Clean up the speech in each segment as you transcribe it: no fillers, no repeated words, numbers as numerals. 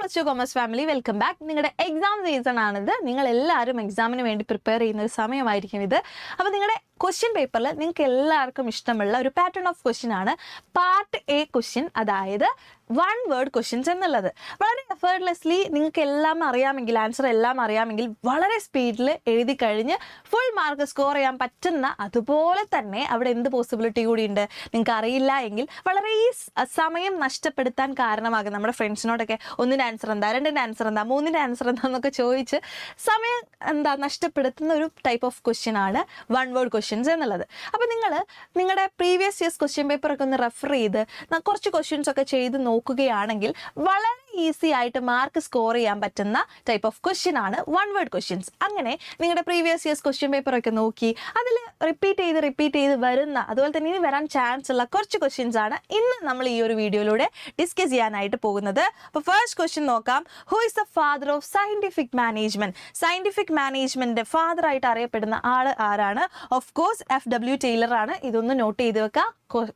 Plus two commerce family welcome back. നിങ്ങളുടെ exam season ആണിത്. നിങ്ങൾ എല്ലാവരും എക്സാമിന് വേണ്ടി പ്രിപ്പയർ ചെയ്യുന്ന ഒരു സമയമായിരിക്കും ഇത്. അപ്പോൾ നിങ്ങളുടെ ക്വസ്റ്റ്യൻ പേപ്പറിൽ നിങ്ങൾക്ക് എല്ലാവർക്കും ഇഷ്ടമുള്ള ഒരു പാറ്റേൺ ഓഫ് ക്വസ്റ്റ്യൻ ആണ് പാർട്ട് എ ക്വസ്റ്റ്യൻ, അതായത് 1 വേർഡ് ക്വസ്റ്റ്യൻസ് എന്നുള്ളത്. വളരെ എഫേർട്ട്ലെസ്ലി നിങ്ങൾക്ക് എല്ലാം അറിയാമെങ്കിൽ, ആൻസർ എല്ലാം അറിയാമെങ്കിൽ വളരെ സ്പീഡിൽ എഴുതി കഴിഞ്ഞ് ഫുൾ മാർക്ക് സ്കോർ ചെയ്യാൻ പറ്റുന്ന, അതുപോലെ തന്നെ അവിടെ എന്ത് പോസിബിലിറ്റി കൂടിയുണ്ട്, നിങ്ങൾക്ക് അറിയില്ല എങ്കിൽ വളരെ ഈ സമയം നഷ്ടപ്പെടുത്താൻ കാരണമാകും. നമ്മുടെ ഫ്രണ്ട്സിനോടൊക്കെ 1ന്റെ ആൻസർ എന്താ, 2ന്റെ ആൻസർ എന്താ, 3ന്റെ ആൻസർ എന്താ എന്നൊക്കെ ചോദിച്ച് സമയം നഷ്ടപ്പെടുത്തുന്ന ഒരു ടൈപ്പ് ഓഫ് ക്വസ്റ്റ്യൻ ആണ് 1 വേർഡ് ക്വസ്റ്റ്യൻസ് എന്നുള്ളത്. അപ്പോൾ നിങ്ങളുടെ പ്രീവിയസ് ഇയേഴ്സ് ക്വസ്റ്റ്യൻ പേപ്പറൊക്കെ ഒന്ന് റെഫർ ചെയ്ത് കുറച്ച് ക്വസ്റ്റ്യൻസ് ഒക്കെ ചെയ്ത് നോക്കുകയാണെങ്കിൽ വളരെ ഈസി ആയിട്ട് മാർക്ക് സ്കോർ ചെയ്യാൻ പറ്റുന്ന ടൈപ്പ് ഓഫ് ക്വസ്റ്റ്യൻ ആണ് 1 വേർഡ് ക്വസ്റ്റ്യൻസ്. അങ്ങനെ നിങ്ങളുടെ പ്രീവിയസ് ഇയേഴ്സ് ക്വസ്റ്റ്യൻ പേപ്പറൊക്കെ നോക്കി അതിൽ റിപ്പീറ്റ് ചെയ്ത് വരുന്ന, അതുപോലെ തന്നെ ഇനി വരാൻ ചാൻസ് ഉള്ള കുറച്ച് ക്വസ്റ്റ്യൻസ് ആണ് ഇന്ന് നമ്മൾ ഈ ഒരു വീഡിയോയിലൂടെ ഡിസ്കസ് ചെയ്യാനായിട്ട് പോകുന്നത്. അപ്പോൾ ഫസ്റ്റ് ക്വസ്റ്റ്യൻ നോക്കാം. Who is the father of scientific management? Scientific management father ആയിട്ട് അറിയപ്പെടുന്ന ആൾ ആരാണ്? ഓഫ് കോഴ്സ് FW ടൈലർ ആണ്. ഇതൊന്ന് നോട്ട് ചെയ്ത് വെക്കാം,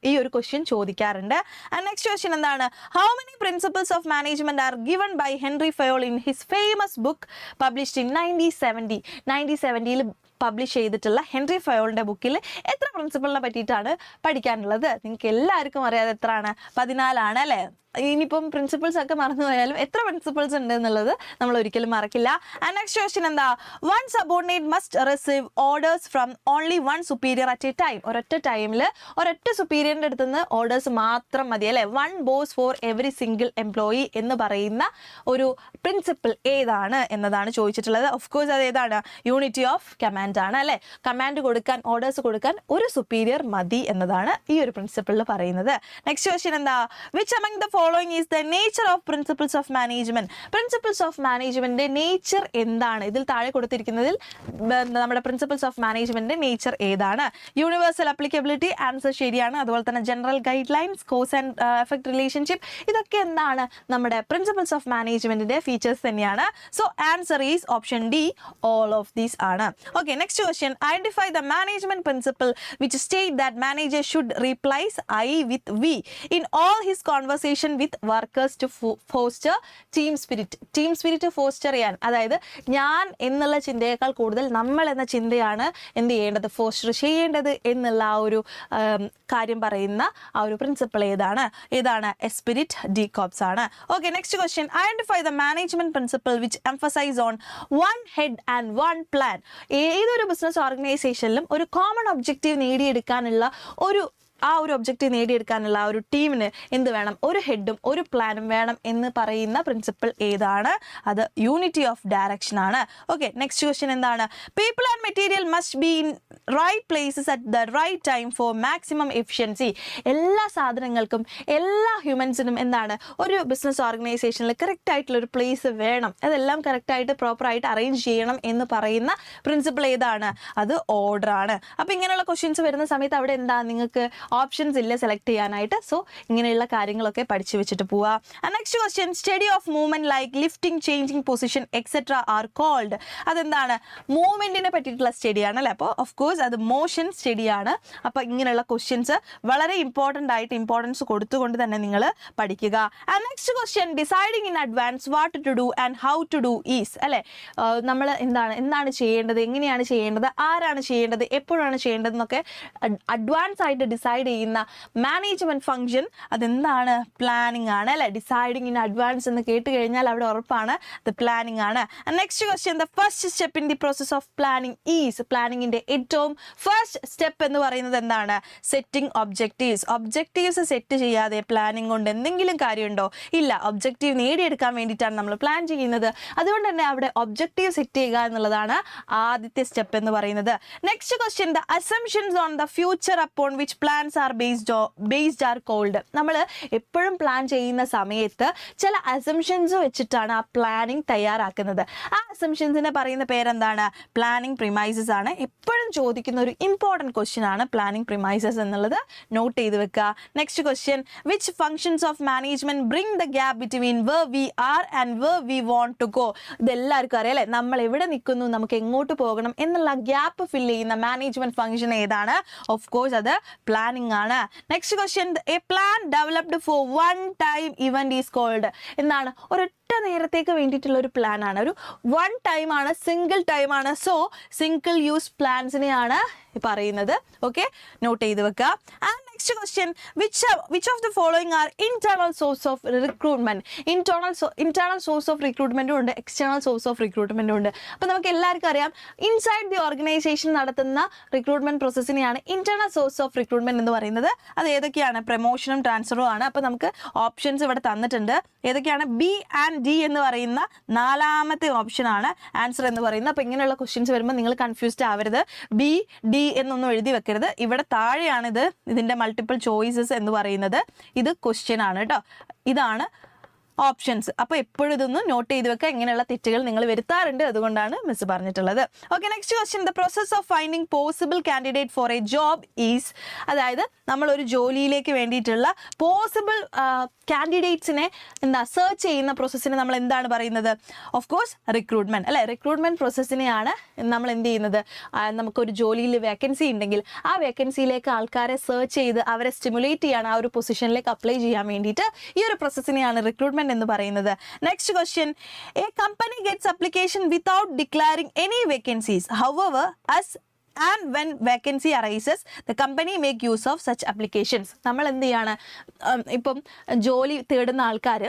ഈ ഒരു ക്വസ്റ്റ്യൻ ചോദിക്കാറുണ്ട്. ആൻഡ് നെക്സ്റ്റ് ക്വസ്റ്റ്യൻ എന്താണ്? How many principles of management are given by Henri Fayol in his famous book published in 1970 publish ചെയ്തിട്ടുള്ള ഹെൻറി ഫയോളിന്റെ ബുക്കിൽ എത്ര പ്രിൻസിപ്പിളിനെ പറ്റിയിട്ടാണ് പഠിക്കാനുള്ളത്? നിങ്ങൾക്ക് എല്ലാവർക്കും അറിയാതെ എത്രയാണ്? 14 ആണ് അല്ലേ? ഇനിയിപ്പം പ്രിൻസിപ്പിൾസ് ഒക്കെ മറന്നു പോയാലും എത്ര പ്രിൻസിപ്പിൾസ് ഉണ്ട് എന്നുള്ളത് നമ്മൾ ഒരിക്കലും മറക്കില്ല. ആൻഡ് നെക്സ്റ്റ് ക്വസ്റ്റ്യൻ എന്താ? 1 subordinate must receive orders from only 1 superior at A time. ഒരൊറ്റ ടൈമിൽ ഒരൊറ്റ സുപ്പീരിയറിൻ്റെ അടുത്ത് നിന്ന് ഓർഡേഴ്സ് മാത്രം മതി അല്ലേ? 1 boss for every single employee എന്ന് പറയുന്ന ഒരു പ്രിൻസിപ്പിൾ ഏതാണ് എന്നതാണ് ചോദിച്ചിട്ടുള്ളത്. ഓഫ് കോഴ്സ് അത് ഏതാണ്? യൂണിറ്റി ഓഫ് കമാൻഡ് ആണ് അല്ലേ? കമാൻഡ് കൊടുക്കാൻ, ഓർഡേഴ്സ് കൊടുക്കാൻ ഒരു സുപ്പീരിയർ മതി എന്നതാണ് ഈ ഒരു പ്രിൻസിപ്പിളിൽ പറയുന്നത്. നെക്സ്റ്റ് ക്വസ്റ്റ്യൻ എന്താ? Which among the following is the nature of principles of management? Principles of managementന്റെ നേച്ചർ എന്താണ്? ഇതിൽ താഴെ കൊടുത്തിരിക്കുന്നതിൽ നമ്മുടെ പ്രിൻസിപ്പിൾസ് ഓഫ് മാനേജ്മെന്റിന്റെ നേച്ചർ ഏതാണ്? യൂണിവേഴ്സൽ അപ്ലിക്കബിലിറ്റി, ആൻസർ ശരിയാണ്. അതുപോലെ തന്നെ general guidelines, cause and effect relationship, ഇതൊക്കെ എന്താണ്? നമ്മുടെ പ്രിൻസിപ്പിൾസ് ഓഫ് മാനേജ്മെന്റിന്റെ ഫീച്ചേഴ്സ് തന്നെയാണ്. So answer is option D, all of these ആണ്. Okay, next question. Identify the management principle which state that manager should replace I with we in all his conversation with workers to foster team spirit foster ചെയ്യാൻ, അതായത് ഞാൻ എന്നുള്ള ചിന്തയേക്കാൾ കൂടുതൽ നമ്മൾ എന്ന ചിന്തയാണ് എന്ത് ചെയ്യേണ്ടത്? ഫോസ്റ്റർ ചെയ്യേണ്ടത് എന്നുള്ള ആ ഒരു കാര്യം പറയുന്ന ആ ഒരു പ്രിൻസിപ്പിൾ ഏതാണ്? എസ്പിരിറ്റ് ഡി കോപ്സ് ആണ്. Okay, next question. Identify the management principle which emphasis on 1 head and 1 plan. ഏതൊരു ബിസിനസ് ഓർഗനൈസേഷനിലും ഒരു കോമൺ ഒബ്ജക്റ്റീവ് നേടിയെടുക്കാനുള്ള ആ ഒരു ഒബ്ജക്റ്റീവ് നേടിയെടുക്കാനുള്ള ആ ഒരു ടീമിന് എന്ത് വേണം? ഒരു ഹെഡും ഒരു പ്ലാനും വേണം എന്ന് പറയുന്ന പ്രിൻസിപ്പിൾ ഏതാണ്? അത് യൂണിറ്റി ഓഫ് ഡയറക്ഷൻ ആണ്. ഓക്കെ, നെക്സ്റ്റ് ക്വസ്റ്റ്യൻ എന്താണ്? People and material must be in right places at the right time for maximum efficiency. എല്ലാ സാധനങ്ങൾക്കും എല്ലാ ഹ്യൂമൻസിനും എന്താണ്? ഒരു ബിസിനസ് ഓർഗനൈസേഷനിൽ കറക്റ്റ് ആയിട്ടുള്ള ഒരു പ്ലേസ് വേണം, അതെല്ലാം കറക്റ്റായിട്ട് പ്രോപ്പറായിട്ട് അറേഞ്ച് ചെയ്യണം എന്ന് പറയുന്ന പ്രിൻസിപ്പിൾ ഏതാണ്? അത് ഓർഡർ ആണ്. അപ്പോൾ ഇങ്ങനെയുള്ള ക്വസ്റ്റ്യൻസ് വരുന്ന സമയത്ത് അവിടെ എന്താ? നിങ്ങൾക്ക് ഓപ്ഷൻസ് ഇല്ല സെലക്ട് ചെയ്യാനായിട്ട്. സോ ഇങ്ങനെയുള്ള കാര്യങ്ങളൊക്കെ പഠിച്ചു വെച്ചിട്ട് പോവാ. Next question. Study of movement like lifting, changing position etcetera are called. അതെന്താണ്? മൂവ്മെന്റിനെ പറ്റിയിട്ടുള്ള സ്റ്റഡിയാണ് അല്ലേ? അപ്പോൾ ഓഫ് കോഴ്സ് അത് മോഷൻ സ്റ്റഡിയാണ്. അപ്പോൾ ഇങ്ങനെയുള്ള ക്വസ്റ്റ്യൻസ് വളരെ ഇമ്പോർട്ടൻസ് കൊടുത്തുകൊണ്ട് തന്നെ നിങ്ങൾ പഠിക്കുക. Next question. Deciding in advance what to do and how to do is അല്ലേ? നമ്മൾ എന്താണ് ചെയ്യേണ്ടത്, എങ്ങനെയാണ് ചെയ്യേണ്ടത്, ആരാണ് ചെയ്യേണ്ടത്, എപ്പോഴാണ് ചെയ്യേണ്ടത് എന്നൊക്കെ അഡ്വാൻസ് ആയിട്ട് ഡിസൈഡ് ചെയ്യുന്ന മാനേജ്മെന്റ് ഫംഗ്ഷൻ അതെന്താണ്? പ്ലാനിങ് ആണ് അല്ലെ? ഡിസൈഡിങ് ഇൻ അഡ്വാൻസ് എന്ന് കേട്ട് കഴിഞ്ഞാൽ അവിടെ ഉറപ്പാണ് അത് പ്ലാനിങ് ആണ്. Next question. The first step in the process of planning is. പ്ലാനിങ്ങിന്റെ ഏറ്റവും ഫസ്റ്റ് സ്റ്റെപ്പ് എന്ന് പറയുന്നത് എന്താണ്? സെറ്റിംഗ് ഒബ്ജക്റ്റീവ്സ് സെറ്റ് ചെയ്യാതെ പ്ലാനിങ് കൊണ്ട് എന്തെങ്കിലും കാര്യമുണ്ടോ? ഇല്ല. ഒബ്ജക്റ്റീവ് നേടിയെടുക്കാൻ വേണ്ടിയിട്ടാണ് നമ്മൾ പ്ലാൻ ചെയ്യുന്നത്. അതുകൊണ്ട് തന്നെ അവിടെ ഒബ്ജക്റ്റീവ് സെറ്റ് ചെയ്യുക എന്നുള്ളതാണ് ആദ്യത്തെ സ്റ്റെപ്പ് എന്ന് പറയുന്നത്. Next question. The assumptions on the future upon which plans are based are called. നമ്മൾ എപ്പോഴും പ്ലാൻ ചെയ്യുന്ന സമയത്ത് ചില അസംഷൻസ് വെച്ചിട്ടാണ് ആ പ്ലാനിങ് തയ്യാറാക്കുന്നത്. ആ അസംഷൻസിനെ പറയുന്ന പേരെന്താണ്? പ്ലാനിങ് പ്രിമൈസസ് ആണ്. എപ്പോഴും ചോദിക്കുന്ന ഒരു ഇമ്പോർട്ടൻറ്റ് ക്വസ്റ്റ്യൻ ആണ് പ്ലാനിങ് പ്രിമൈസസ് എന്നുള്ളത്. നോട്ട് ചെയ്ത് വെക്കുക. Next question. Which functions of management bring the gap between where we are and where we want to go. ഇതെല്ലാവർക്കും അറിയാം അല്ലേ? നമ്മൾ എവിടെ നിൽക്കുന്നു, നമുക്ക് എങ്ങോട്ട് പോകണം എന്നുള്ള ഗ്യാപ്പ് ഫില്ല് ചെയ്യുന്ന മാനേജ്മെന്റ് ഫംഗ്ഷൻ ഏതാണ്? ഓഫ് കോഴ്സ് അത് പ്ലാനിങ് ആണ്. Next question. A plan developed for 1 time event is called. എന്താണ്? ഒരൊറ്റ നേരത്തേക്ക് വേണ്ടിയിട്ടുള്ള ഒരു പ്ലാൻ ആണ്, ഒരു വൺ ടൈം ആണ്, സിംഗിൾ ടൈം ആണ്. സോ സിംഗിൾ യൂസ് പ്ലാൻസിനെയാണ് പറയുന്നത്. ഓക്കെ, നോട്ട് ചെയ്ത് വെക്കുക. And next question, which of the following are internal source of recruitment? Internal source of റിക്രൂട്ട്മെന്റും ഉണ്ട്, എക്സ്റ്റേണൽ സോഴ്സ് ഓഫ് റിക്രൂട്ട്മെന്റും ഉണ്ട്. അപ്പോൾ നമുക്ക് എല്ലാവർക്കും അറിയാം, ഇൻസൈഡ് ദി ഓർഗനൈസേഷൻ നടത്തുന്ന റിക്രൂട്ട്മെന്റ് പ്രോസസ്സിനെയാണ് ഇന്റേണൽ സോഴ്സ് ഓഫ് റിക്രൂട്ട്മെന്റ് എന്ന് പറയുന്നത്. അത് ഏതൊക്കെയാണ്? പ്രൊമോഷനും ട്രാൻസ്ഫറും ആണ്. അപ്പോൾ നമുക്ക് ഓപ്ഷൻസ് ഇവിടെ തന്നിട്ടുണ്ട്. ഏതൊക്കെയാണ്? ബി ആൻഡ് ഡി എന്ന് പറയുന്ന നാലാമത്തെ ഓപ്ഷൻ ആണ് ആൻസർ എന്ന് പറയുന്നത്. അപ്പോൾ ഇങ്ങനെയുള്ള ക്വസ്റ്റ്യൻസ് വരുമ്പോൾ നിങ്ങൾ കൺഫ്യൂസ്ഡ് ആവരുത്. ബി ഡി എന്നൊന്നും എഴുതി വെക്കരുത്. ഇവിടെ താഴെയാണിത് ഇതിൻ്റെ മൾട്ടിപ്പിൾ ചോയ്സസ് എന്ന് പറയുന്നത്. ഇത് ക്വസ്റ്റ്യൻ ആണ് കേട്ടോ. ഇതാണ് ഓപ്ഷൻസ്. അപ്പോൾ എപ്പോഴും ഇതൊന്ന് നോട്ട് ചെയ്ത് വെക്കുക. ഇങ്ങനെയുള്ള തെറ്റുകൾ നിങ്ങൾ വരുത്താറുണ്ട്, അതുകൊണ്ടാണ് മിസ് പറഞ്ഞിട്ടുള്ളത്. Okay, next question, the process of finding possible candidate for A job is, അതായത് നമ്മളൊരു ജോലിയിലേക്ക് വേണ്ടിയിട്ടുള്ള പോസിബിൾ കാൻഡിഡേറ്റ്സിനെ സെർച്ച് ചെയ്യുന്ന പ്രോസസ്സിനെ നമ്മൾ എന്താണ് പറയുന്നത്? ഓഫ് കോഴ്സ് റിക്രൂട്ട്മെന്റ് അല്ലേ? റിക്രൂട്ട്മെന്റ് പ്രോസസ്സിനെയാണ് നമ്മൾ എന്ത് ചെയ്യുന്നത്? നമുക്കൊരു ജോലിയിൽ വേക്കൻസി ഉണ്ടെങ്കിൽ ആ വേക്കൻസിയിലേക്ക് ആൾക്കാരെ സെർച്ച് ചെയ്ത് അവരെ സ്റ്റിമുലേറ്റ് ചെയ്യാൻ, ആ ഒരു പൊസിഷനിലേക്ക് അപ്ലൈ ചെയ്യാൻ വേണ്ടിയിട്ട് ഈ ഒരു പ്രോസസ്സിനെയാണ് റിക്രൂട്ട്മെന്റ് എന്ന് പറയുന്നത്. Next question, A company gets application without declaring any vacancies, however as and when vacancy arises the company make use of such applications. നമ്മൾ എന്ത് ചെയ്യാണ്? ഇപ്പം ജോലി തേടുന്ന ആൾക്കാർ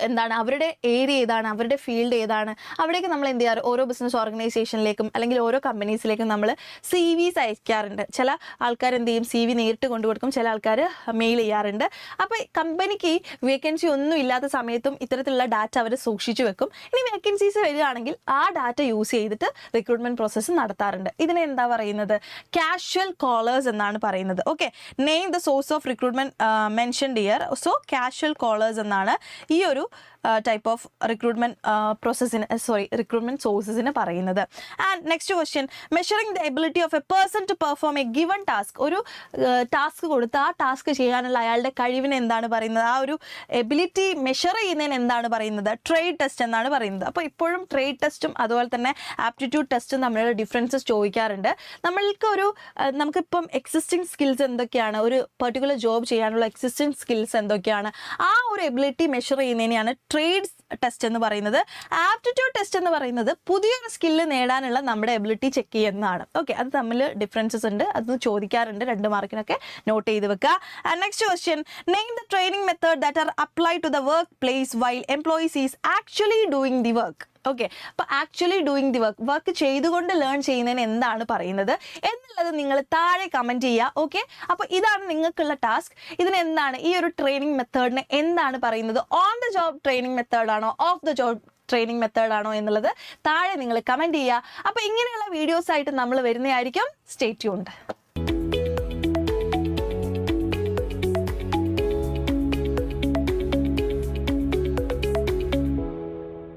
എന്താണ്, അവരുടെ ഏരിയ ഏതാണ്, അവരുടെ ഫീൽഡ് ഏതാണ്, അവിടേക്ക് നമ്മൾ എന്ത് ചെയ്യാറ്? ഓരോ ബിസിനസ് ഓർഗനൈസേഷനിലേക്കും അല്ലെങ്കിൽ ഓരോ കമ്പനീസിലേക്കും നമ്മൾ CVs അയക്കാറുണ്ട്. ചില ആൾക്കാർ എന്ത് ചെയ്യും? CV നേരിട്ട് കൊണ്ടുകൊടുക്കും, ചില ആൾക്കാർ മെയിൽ ചെയ്യാറുണ്ട്. അപ്പോൾ കമ്പനിക്ക് വേക്കൻസി ഒന്നും ഇല്ലാത്ത സമയത്തും ഇത്തരത്തിലുള്ള ഡാറ്റ അവർ സൂക്ഷിച്ചു വെക്കും. ഇനി വേക്കൻസീസ് വരികയാണെങ്കിൽ ആ ഡാറ്റ യൂസ് ചെയ്തിട്ട് റിക്രൂട്ട്മെന്റ് പ്രോസസ്സ് നടത്താറുണ്ട്. ഇതിനെ എന്താ പറയുന്നത്? കാഷ്വൽ കോളേഴ്സ് എന്നാണ് പറയുന്നത്. Okay, name the source of recruitment mentioned here. So casual callers എന്നാണ് ഈ ഒരു ടൈപ്പ് ഓഫ് റിക്രൂട്ട്മെന്റ് സോഴ്സസിന് പറയുന്നത്. And next question, measuring the ability of a person to perform a given task. ഒരു ടാസ്ക് കൊടുത്ത് ആ ടാസ്ക് ചെയ്യാനുള്ള അയാളുടെ കഴിവിനെ എന്താണ് പറയുന്നത്? ആ ഒരു എബിലിറ്റി മെഷർ ചെയ്യുന്നതിന് എന്താണ് പറയുന്നത്? ട്രേഡ് ടെസ്റ്റ് എന്നാണ് പറയുന്നത്. അപ്പോൾ ഇപ്പോഴും ട്രേഡ് ടെസ്റ്റും അതുപോലെ തന്നെ ആപ്റ്റിറ്റ്യൂഡ് ടെസ്റ്റും തമ്മിലുള്ള ഡിഫറൻസസ് ചോദിക്കാറുണ്ട്. നമുക്കിപ്പം എക്സിസ്റ്റിംഗ് സ്കിൽസ് എന്തൊക്കെയാണ്? ഒരു പെർട്ടിക്കുലർ ജോബ് ചെയ്യാനുള്ള എക്സിസ്റ്റിംഗ് സ്കിൽസ് എന്തൊക്കെയാണ്? ആ ഒരു എബിലിറ്റി മെഷർ ചെയ്യുന്നതിനെയാണ് ട്രേഡ് ടെസ്റ്റ് എന്ന് പറയുന്നത്. ആപ്റ്റിറ്റ്യൂഡ് ടെസ്റ്റ് എന്ന് പറയുന്നത് പുതിയൊരു സ്കില്ല് നേടാനുള്ള നമ്മുടെ എബിലിറ്റി ചെക്ക് ചെയ്യുന്നതാണ്. ഓക്കെ, അത് തമ്മിൽ ഡിഫറൻസസ് ഉണ്ട്, അത് ചോദിക്കാറുണ്ട് 2 മാർക്കിനൊക്കെ. നോട്ട് ചെയ്ത് വെക്കുക. And next question, name the training method that are apply to the work place while employees is actually doing the work. Okay, അപ്പോൾ ആക്ച്വലി ഡൂയിങ് ദി വർക്ക് ചെയ്തുകൊണ്ട് ലേൺ ചെയ്യുന്നതിന് എന്താണ് പറയുന്നത് എന്നുള്ളത് നിങ്ങൾ താഴെ കമൻറ്റ് ചെയ്യുക. ഓക്കെ, അപ്പോൾ ഇതാണ് നിങ്ങൾക്കുള്ള ടാസ്ക്. ഇതിന് എന്താണ്, ഈ ഒരു ട്രെയിനിങ് മെത്തേഡിന് എന്താണ് പറയുന്നത്? ഓൺ ദ ജോബ് ട്രെയിനിങ് മെത്തേഡാണോ, ഓഫ് ദ ജോബ് ട്രെയിനിങ് മെത്തേഡാണോ എന്നുള്ളത് താഴെ നിങ്ങൾ കമൻറ്റ് ചെയ്യുക. അപ്പോൾ ഇങ്ങനെയുള്ള വീഡിയോസ് ആയിട്ട് നമ്മൾ വരുന്നതായിരിക്കും. Stay tuned.